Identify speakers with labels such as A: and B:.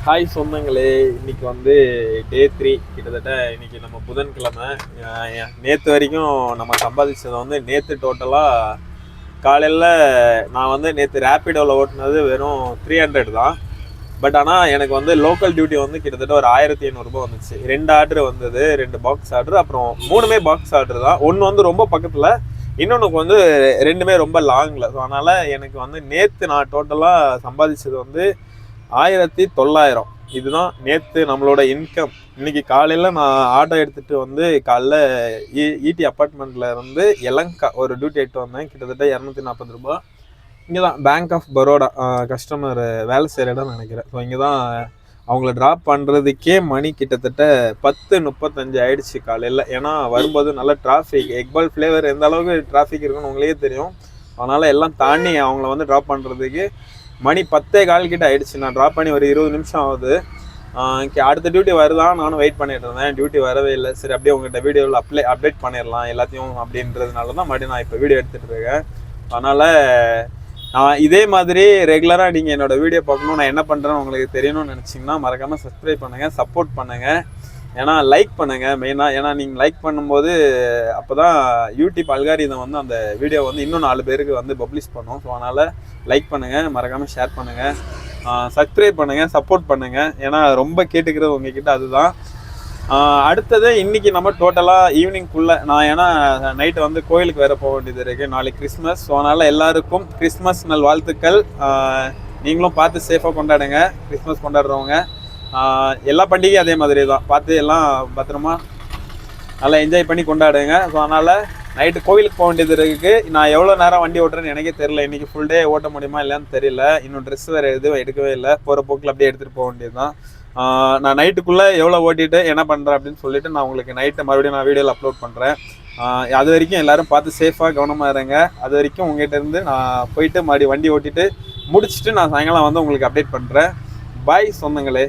A: Hi சொந்தங்களே, இன்னைக்கு வந்து டே 3. கிட்டத்தட்ட இன்னைக்கு நம்ம புதன்கிழமை. நேற்று வரைக்கும் நம்ம சம்பாதிச்சதை வந்து நேற்று டோட்டலாக காலையில் நான் வந்து நேற்று ரேப்பிடோவில் ஓட்டினது வெறும் 300 தான். பட் ஆனால் எனக்கு வந்து லோக்கல் டியூட்டி வந்து கிட்டத்தட்ட ஒரு 1500 வந்துச்சு. 2 ஆர்டர் வந்தது, 2 பாக்ஸ் ஆர்டர், அப்புறம் 3மே பாக்ஸ் ஆர்டர் தான். ஒன்று வந்து ரொம்ப பக்கத்தில், இன்னொன்றுக்கு வந்து 2மே ரொம்ப லாங்கில். ஸோ அதனால் எனக்கு வந்து நேற்று நான் டோட்டலாக சம்பாதிச்சது வந்து 1900. இதுதான் நேற்று நம்மளோட இன்கம். இன்னைக்கு காலையில் நான் ஆட்டோ எடுத்துகிட்டு வந்து காலைல ஈடி அப்பார்ட்மெண்ட்டில் இருந்து எலங்கா ஒரு டியூட்டி எடுத்து வந்தேன். கிட்டத்தட்ட 240 ரூபா. இங்கே தான் பேங்க் ஆஃப் பரோடா கஸ்டமர் வேலை செய்கிற இடம் நினைக்கிறேன். ஸோ இங்கே தான் அவங்கள ட்ராப் பண்ணுறதுக்கே மணி கிட்டத்தட்ட 10:35 ஆயிடுச்சு காலையில். ஏன்னா வரும்போது நல்ல டிராஃபிக். எக்பால் ஃப்ளேவர் எந்த அளவுக்கு டிராஃபிக் இருக்குன்னு உங்களுக்கே தெரியும். அதனால் எல்லாம் தாண்டி அவங்கள வந்து ட்ராப் பண்ணுறதுக்கு மணி 10:15 கிட்ட ஆயிடுச்சு. நான் ட்ராப் பண்ணி ஒரு 20 நிமிஷம் ஆகுது. அடுத்த டியூட்டி வருதான் நானும் வெயிட் பண்ணிட்டு இருந்தேன். டியூட்டி வரவே இல்லை. சரி, அப்படியே உங்கள்கிட்ட வீடியோவில் அப்டேட் பண்ணிடலாம் எல்லாத்தையும் அப்படின்றதுனால தான் மறுபடியும் நான் இப்போ வீடியோ எடுத்துகிட்டு இருக்கேன். அதனால் இதே மாதிரி ரெகுலராக நீங்கள் என்னோடய வீடியோ பார்க்கணும், நான் என்ன பண்ணுறேன்னு உங்களுக்கு தெரியணும்னு நினச்சிங்கன்னா மறக்காமல் சப்ஸ்கிரைப் பண்ணுங்கள், சப்போர்ட் பண்ணுங்கள். ஏன்னா லைக் பண்ணுங்கள் மெயினாக. ஏன்னா நீங்கள் லைக் பண்ணும்போது அப்போ தான் யூடியூப் அல்காரிதம் வந்து அந்த வீடியோ வந்து இன்னும் 4 பேருக்கு வந்து பப்ளிஷ் பண்ணும். ஸோ அதனால் லைக் பண்ணுங்கள், மறக்காமல் ஷேர் பண்ணுங்கள், சப்ஸ்கிரைப் பண்ணுங்கள், சப்போர்ட் பண்ணுங்கள். ஏன்னா ரொம்ப கேட்டுக்கிறது உங்ககிட்ட அதுதான். அடுத்தது இன்றைக்கி நம்ம டோட்டலாக ஈவினிங்குள்ளே ஏன்னா நைட்டு வந்து கோயிலுக்கு வேறு போக வேண்டியது இருக்குது. நாளைக்கு கிறிஸ்மஸ். ஸோ அதனால் எல்லாருக்கும் கிறிஸ்மஸ் நல் வாழ்த்துக்கள். நீங்களும் பார்த்து சேஃபாக கொண்டாடுங்க. கிறிஸ்மஸ் கொண்டாடுறவங்க எல்லா பண்டிகையும் அதே மாதிரி தான், பார்த்து எல்லாம் பத்திரமா நல்லா என்ஜாய் பண்ணி கொண்டாடுங்க. ஸோ அதனால் நைட்டு கோவிலுக்கு போக வேண்டியது இருக்குது. நான் எவ்வளோ நேரம் வண்டி ஓட்டுறேன்னு எனக்கே தெரியல. இன்றைக்கி ஃபுல் டே ஓட்ட முடியுமா இல்லைன்னு தெரியல. இன்னும் ட்ரெஸ் வேறு எதுவும் எடுக்கவே இல்லை. போகிற போக்கில் அப்படியே எடுத்துகிட்டு போக வேண்டியது தான். நான் நைட்டுக்குள்ளே எவ்வளோ ஓட்டிட்டு என்ன பண்ணுறேன் அப்படின்னு சொல்லிட்டு நான் உங்களுக்கு நைட்டு மறுபடியும் நான் வீடியோவில் அப்லோட் பண்ணுறேன். அது வரைக்கும் எல்லோரும் பார்த்து சேஃபாக கவனமாக இருங்க. அது வரைக்கும் உங்கள்கிட்ட இருந்து நான் போயிட்டு மறுபடியும் வண்டி ஓட்டிட்டு முடிச்சுட்டு நான் சாயங்காலம் வந்து உங்களுக்கு அப்டேட் பண்ணுறேன். பாய் சொந்தங்களே.